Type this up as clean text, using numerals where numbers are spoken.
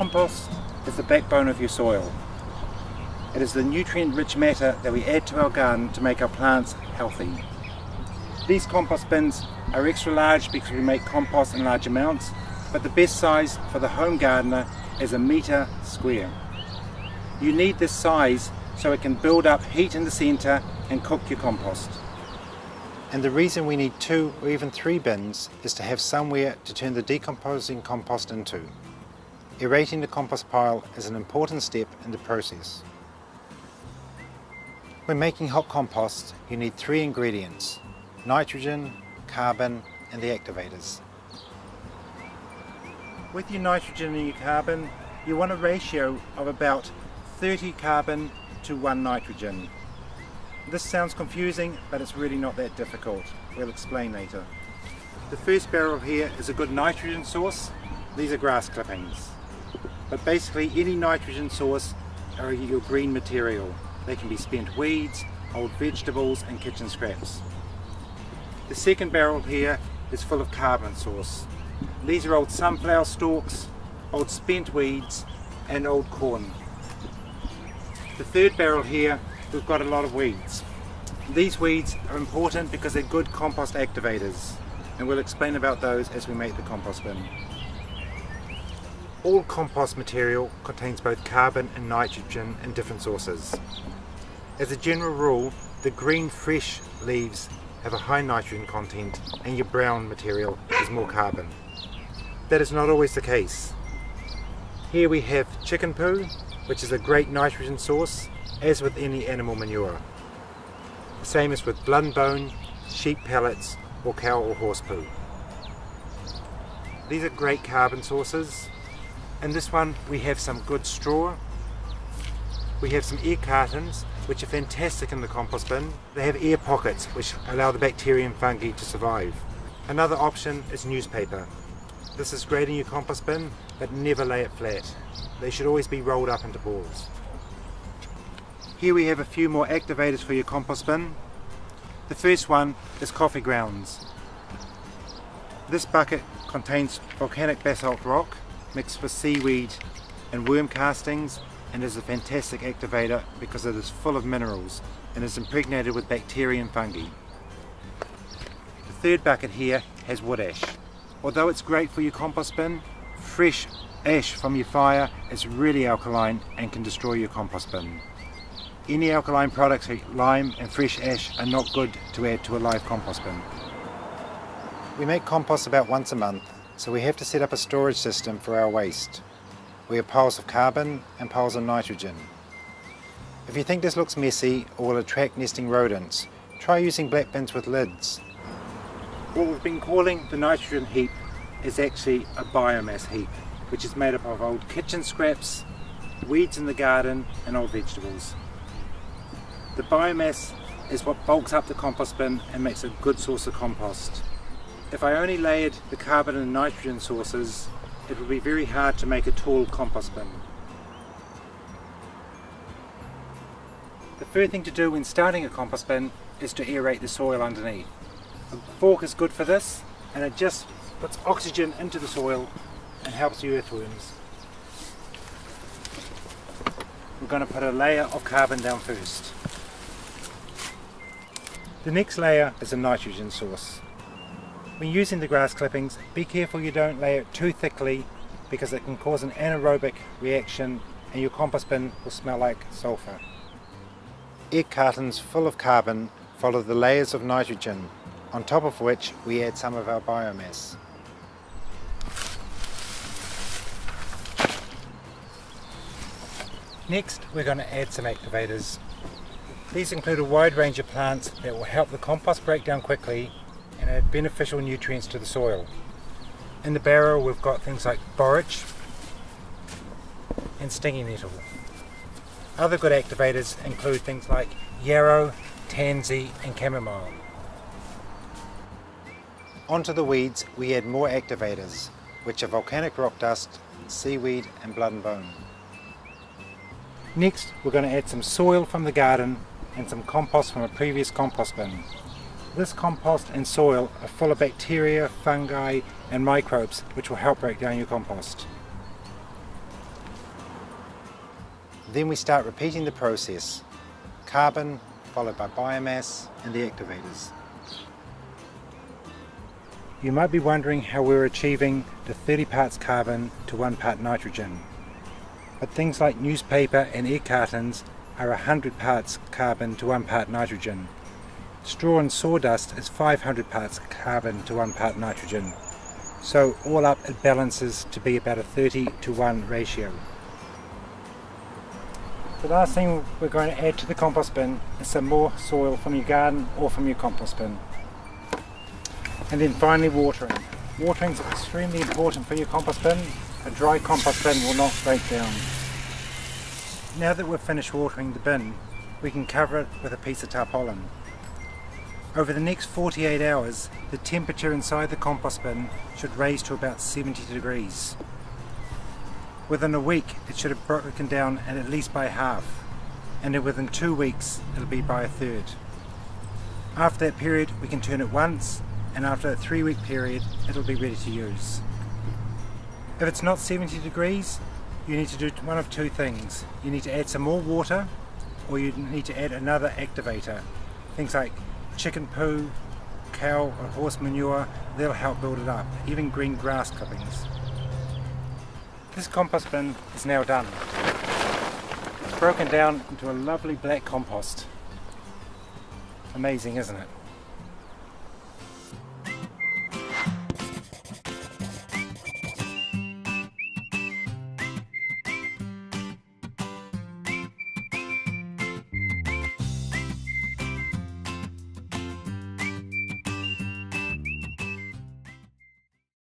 Compost is the backbone of your soil. It is the nutrient-rich matter that we add to our garden to make our plants healthy. These compost bins are extra large because we make compost in large amounts, but the best size for the home gardener is 1 metre square. You need this size so it can build up heat in the centre and cook your compost. And the reason we need 2 or even 3 bins is to have somewhere to turn the decomposing compost into. Aerating the compost pile is an important step in the process. When making hot compost, you need 3 ingredients: nitrogen, carbon and the activators. With your nitrogen and your carbon, you want a ratio of about 30 carbon to 1 nitrogen. This sounds confusing, but it's really not that difficult. We'll explain later. The first barrel here is a good nitrogen source. These are grass clippings. But basically any nitrogen source are your green material. They can be spent weeds, old vegetables and kitchen scraps. The second barrel here is full of carbon source. These are old sunflower stalks, old spent weeds and old corn. The third barrel here, we've got a lot of weeds. These weeds are important because they're good compost activators, and we'll explain about those as we make the compost bin. All compost material contains both carbon and nitrogen in different sources. As a general rule, the green fresh leaves have a high nitrogen content and your brown material is more carbon. That is not always the case. Here we have chicken poo, which is a great nitrogen source, as with any animal manure. The same as with blood and bone, sheep pellets or cow or horse poo. These are great carbon sources. In this one we have some good straw. We have some air cartons, which are fantastic in the compost bin. They have air pockets which allow the bacteria and fungi to survive. Another option is newspaper. This is great in your compost bin, but never lay it flat. They should always be rolled up into balls. Here we have a few more activators for your compost bin. The first one is coffee grounds. This bucket contains volcanic basalt rock mixed with seaweed and worm castings, and is a fantastic activator because it is full of minerals and is impregnated with bacteria and fungi. The third bucket here has wood ash. Although it's great for your compost bin, fresh ash from your fire is really alkaline and can destroy your compost bin. Any alkaline products like lime and fresh ash are not good to add to a live compost bin. We make compost about once a month, so we have to set up a storage system for our waste. We have piles of carbon and piles of nitrogen. If you think this looks messy or will attract nesting rodents, try using black bins with lids. What we've been calling the nitrogen heap is actually a biomass heap, which is made up of old kitchen scraps, weeds in the garden and old vegetables. The biomass is what bulks up the compost bin and makes a good source of compost. If I only layered the carbon and nitrogen sources, it would be very hard to make a tall compost bin. The first thing to do when starting a compost bin is to aerate the soil underneath. A fork is good for this, and it just puts oxygen into the soil and helps the earthworms. We're going to put a layer of carbon down first. The next layer is a nitrogen source. When using the grass clippings, be careful you don't layer it too thickly because it can cause an anaerobic reaction and your compost bin will smell like sulphur. Egg cartons full of carbon follow the layers of nitrogen, on top of which we add some of our biomass. Next, we're going to add some activators. These include a wide range of plants that will help the compost break down quickly and add beneficial nutrients to the soil. In the barrel we've got things like borage and stinging nettle. Other good activators include things like yarrow, tansy and chamomile. Onto the weeds we add more activators, which are volcanic rock dust, seaweed and blood and bone. Next we're going to add some soil from the garden and some compost from a previous compost bin. This compost and soil are full of bacteria, fungi and microbes which will help break down your compost. Then we start repeating the process. Carbon, followed by biomass and the activators. You might be wondering how we're achieving the 30 parts carbon to 1 part nitrogen. But things like newspaper and air cartons are 100 parts carbon to 1 part nitrogen. Straw and sawdust is 500 parts carbon to 1 part nitrogen. So all up it balances to be about a 30 to 1 ratio. The last thing we're going to add to the compost bin is some more soil from your garden or from your compost bin. And then finally watering. Watering is extremely important for your compost bin. A dry compost bin will not break down. Now that we've finished watering the bin, we can cover it with a piece of tarpaulin. Over the next 48 hours, the temperature inside the compost bin should raise to about 70 degrees. Within a week, it should have broken down at least by half, and then within 2 weeks, it'll be by a third. After that period, we can turn it once, and after a 3-week period, it'll be ready to use. If it's not 70 degrees, you need to do one of two things. You need to add some more water, or you need to add another activator. Things like chicken poo, cow or horse manure, they'll help build it up, even green grass clippings. This compost bin is now done. It's broken down into a lovely black compost. Amazing, isn't it?